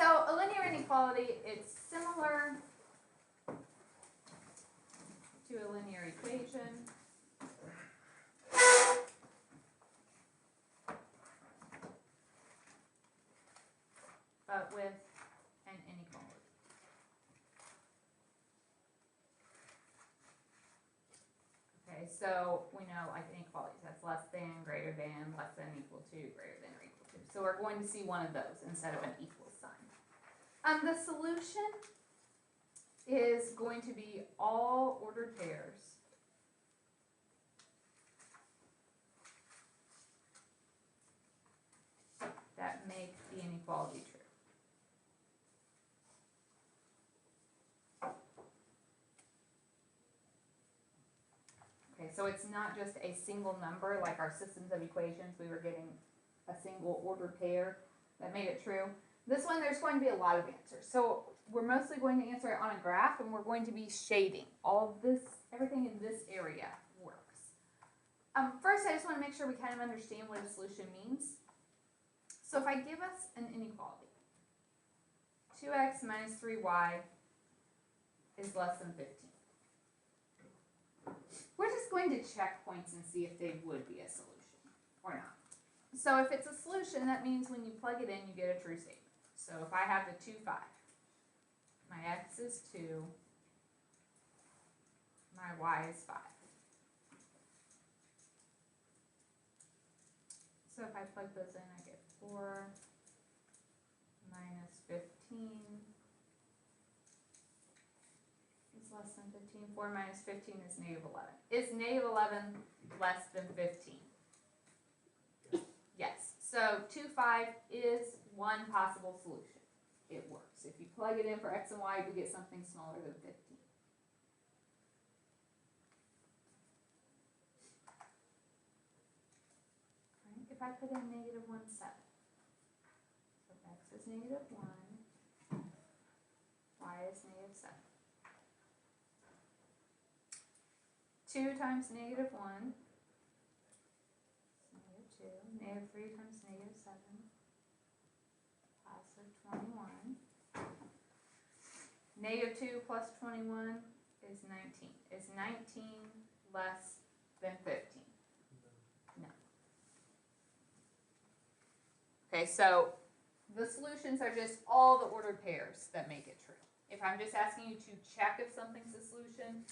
so a linear inequality, it's similar to a linear equation. But with an inequality. Okay, so we know like inequalities, that's less than, greater than, less than, equal to, greater than or equal to. So we're going to see one of those instead of an equal sign. The solution is going to be all ordered pairs that make the inequality true. Okay, so it's not just a single number like our systems of equations. We were getting a single ordered pair that made it true. This one, there's going to be a lot of answers. So we're mostly going to answer it on a graph, and we're going to be shading. All of this, everything in this area works. First, I just want to make sure we kind of understand what a solution means. So if I give us an inequality, 2x minus 3y is less than 15. We're just going to check points and see if they would be a solution or not. So if it's a solution, that means when you plug it in, you get a true statement. So if I have the 2, 5, my x is 2, my y is 5. So if I plug those in, I get 4 minus 15 is less than 15. 4 minus 15 is negative 11. Is negative 11 less than 15? Yes. So 2, 5 is one possible solution. It works. If you plug it in for x and y, you get something smaller than 15. Right. If I put in negative 1, 7. So x is negative 1, y is negative 7. 2 times negative 1 is negative 2. Negative 3 times negative 7. Positive 21. Negative 2 plus 21 is 19. Is 19 less than 15? No. Okay, so the solutions are just all the ordered pairs that make it true. If I'm just asking you to check if something's a solution,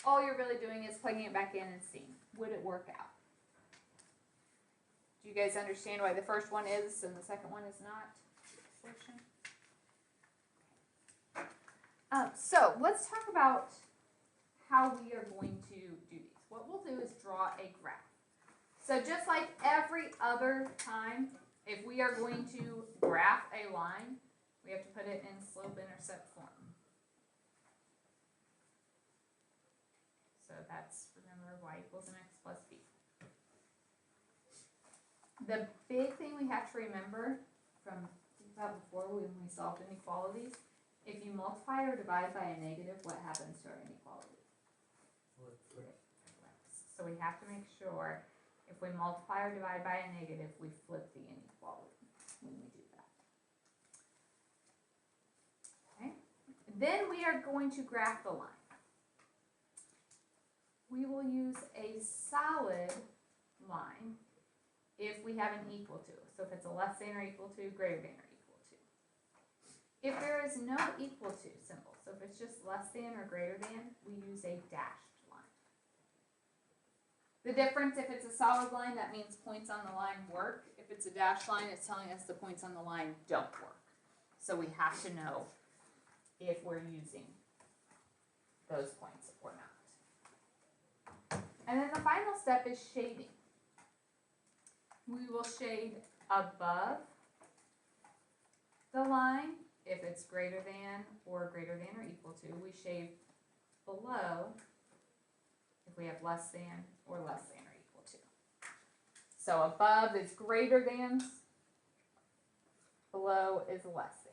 all you're really doing is plugging it back in and seeing, would it work out? Do you guys understand why the first one is and the second one is not a solution? So let's talk about how we are going to do these. What we'll do is draw a graph. So just like every other time, if we are going to graph a line, we have to put it in slope-intercept form. So that's, remember, y equals mx plus b. The big thing we have to remember from before when we solved inequalities, if you multiply or divide by a negative, what happens to our inequality? So we have to make sure if we multiply or divide by a negative, we flip the inequality when we do that. Okay. Then we are going to graph the line. We will use a solid line if we have an equal to. So if it's a less than or equal to, greater than or equal to. If there is no equal to symbol, so if it's just less than or greater than, we use a dashed line. The difference, if it's a solid line, that means points on the line work. If it's a dashed line, it's telling us the points on the line don't work. So we have to know if we're using those points or not. And then the final step is shading. We will shade above the line if it's greater than or equal to. We shade below if we have less than or equal to. So above is greater than, below is less than.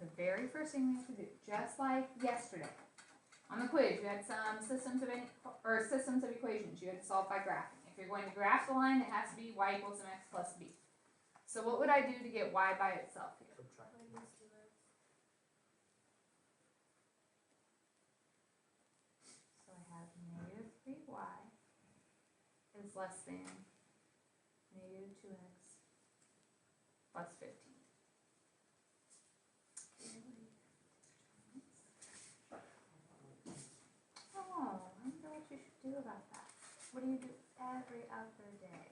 the very first thing we have to do, just like yesterday. On the quiz, you had some systems of equations you had to solve by graphing. If you're going to graph the line, it has to be y equals mx plus b. So what would I do to get y by itself here? Subtract. So I have negative 3y is less than negative 2x plus 15. Oh, I wonder what you should do about that. What do you do every other day?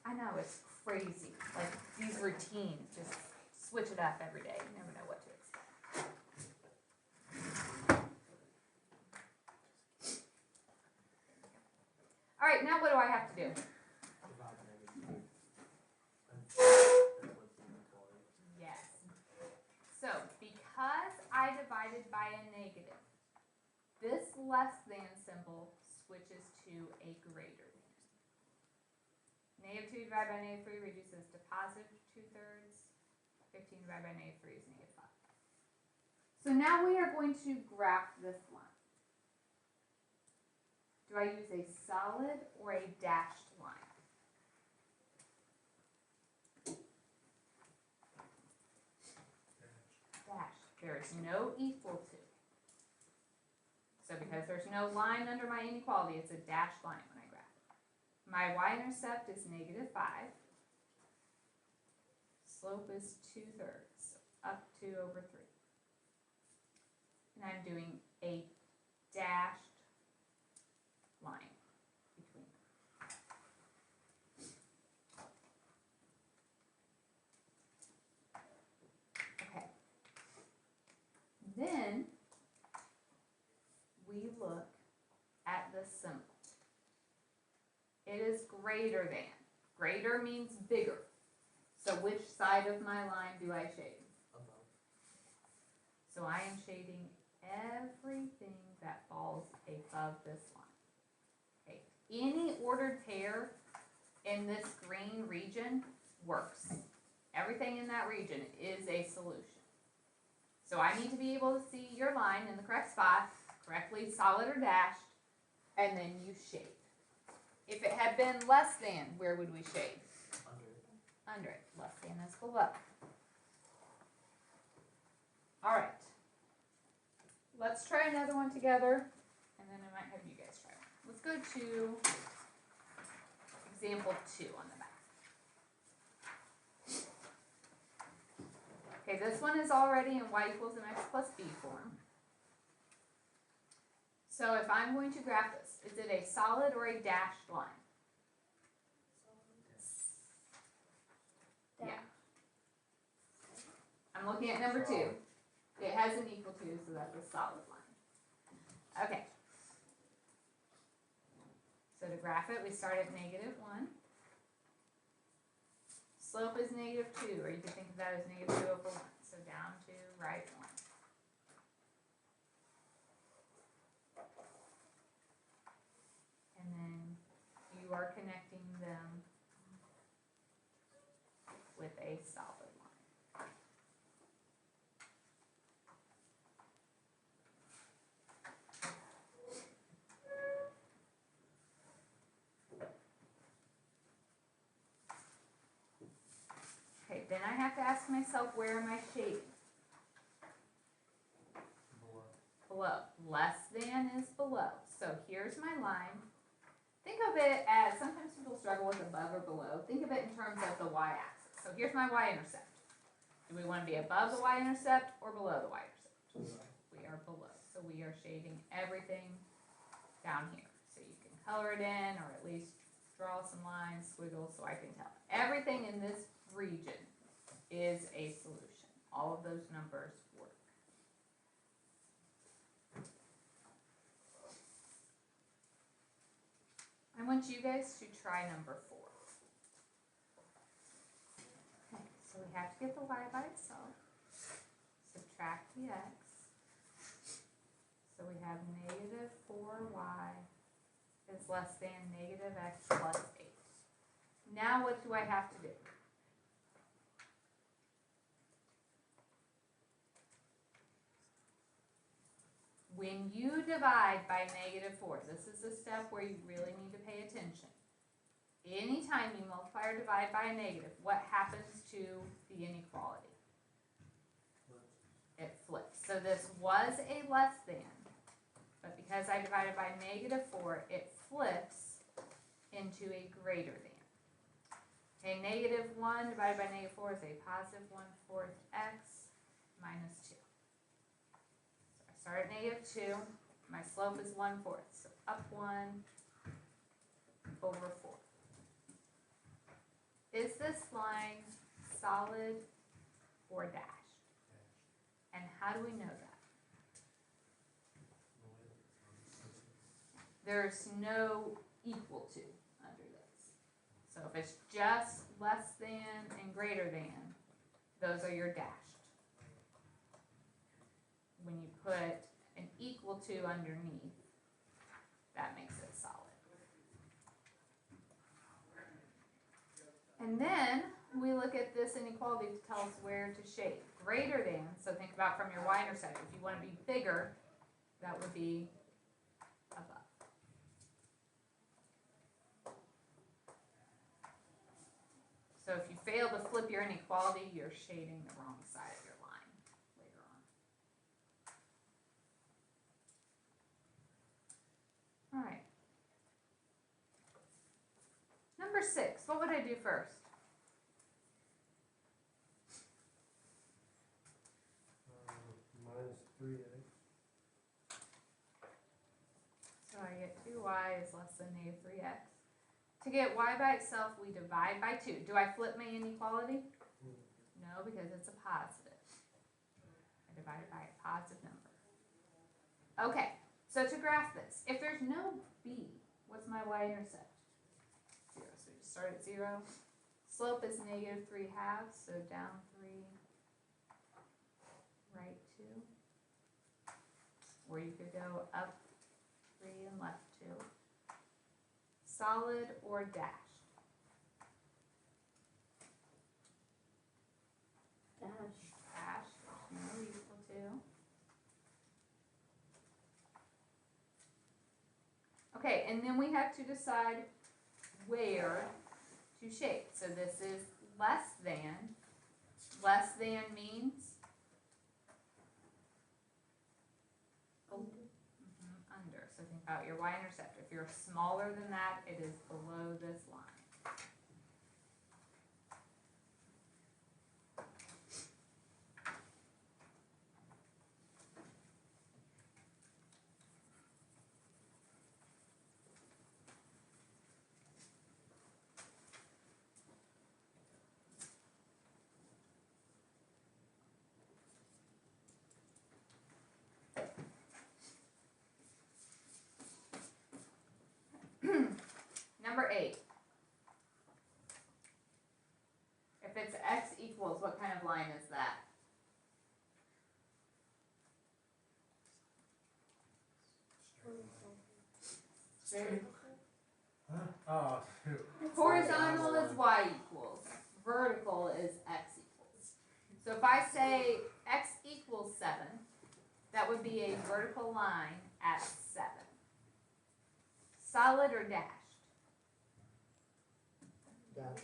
I know, it's crazy. Like, these routines, just switch it up every day. You never know what to expect. All right, now what do I have to do? Yes. So, because I divided by a negative, this less than symbol switches to a greater than. Negative 2 divided by negative 3 reduces to positive 2/3. 15 divided by negative 3 is negative 5. So now we are going to graph this line. Do I use a solid or a dashed line? Dashed. There is no equal to. So because there's no line under my inequality, it's a dashed line when I graph it. My y-intercept is negative 5. Slope is 2/3, up 2 over 3. And I'm doing a dashed line between them. Okay. Then we look at the symbol. It is greater than. Greater means bigger. So which side of my line do I shade? Above. So I am shading everything that falls above this line. Okay. Any ordered pair in this green region works. Everything in that region is a solution. So I need to be able to see your line in the correct spot, correctly solid or dashed, and then you shade. If it had been less than, where would we shade? Under it. Less than is below. Alright. Let's try another one together, and then I might have you guys try one. Let's go to example 2 on the back. Okay, this one is already in y equals mx plus b form. So if I'm going to graph this, is it a solid or a dashed line? Yeah. I'm looking at number 2. It has an equal to, so that's a solid line. Okay. So to graph it, we start at negative 1. Slope is negative 2, or you could think of that as negative 2 over 1. So down to right 1. And then you are connecting them with a solid line. Okay, then I have to ask myself, where am I shading? Below. Less than is below. So here's my line. Think of it as, sometimes people struggle with above or below. Think of it in terms of the y-axis. So here's my y-intercept. Do we want to be above the y-intercept or below the y-intercept? We are below. So we are shading everything down here. So you can color it in, or at least draw some lines, squiggles, so I can tell. Everything in this region is a solution. All of those numbers work. I want you guys to try number 4. Okay, so we have to get the y by itself. Subtract the x. So we have negative 4y is less than negative x plus 8. Now what do I have to do? when you divide by -4, this is a step where you really need to pay attention. Anytime you multiply or divide by a negative, what happens to the inequality? It flips. So this was a less than, but because I divided by -4, it flips into a greater than. Okay, -1 divided by -4 is a positive 1/4 x minus 2. So I start at -2, my slope is 1/4, so up 1 over 4. Is this line solid or dashed? And how do we know that? There's no equal to under this. So if it's just less than and greater than, those are your dashed. When you put an equal to underneath, that makes it solid. And then we look at this inequality to tell us where to shade. Greater than, so think about from your y-intercept. If you want to be bigger, that would be above. So if you fail to flip your inequality, you're shading the wrong side of your line later on. All right. Number 6, what would I do first? Minus 3x. So I get 2y is less than -3x. To get y by itself, we divide by 2. Do I flip my inequality? No, because it's a positive. I divide it by a positive number. Okay, so to graph this, if there's no b, what's my y-intercept? 0. So just start at 0. Slope is -3/2, so down 3, right 2. Or you could go up 3 and left 2. Solid or dashed? Dash. Dashed, there's no equal to. Okay, and then we have to decide where to shade. So this is less than. Less than means? Under. So think about your y-intercept. If you're smaller than that, it is below this line. Number 8. If it's x equals, what kind of line is that? Straight. Oh, shoot. Horizontal is y equals. Vertical is x equals. So if I say x equals 7, that would be a vertical line at 7. Solid or dashed? Dash.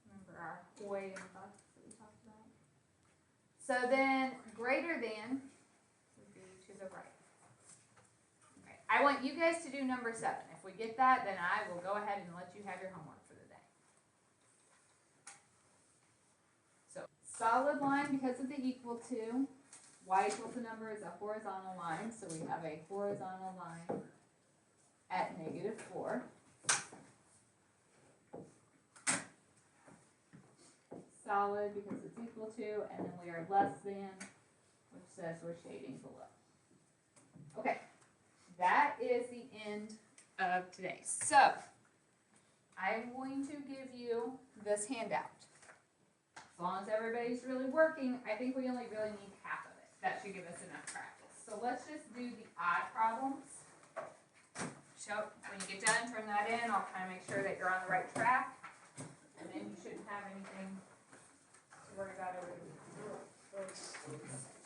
Remember our Hoy and bucks that we talked about? So then greater than would be to the right. Okay. I want you guys to do number 7. If we get that, then I will go ahead and let you have your homework for the day. So solid line because of the equal to. Y equals the number is a horizontal line, so we have a horizontal line at -4. Solid because it's equal to, and then we are less than, which says we're shading below. Okay, that is the end of today. So, I'm going to give you this handout. As long as everybody's really working, I think we only really need half of it. That should give us enough practice. So let's just do the odd problems. So when you get done, turn that in. I'll kind of make sure that you're on the right track. And then you shouldn't have anything to worry about every week.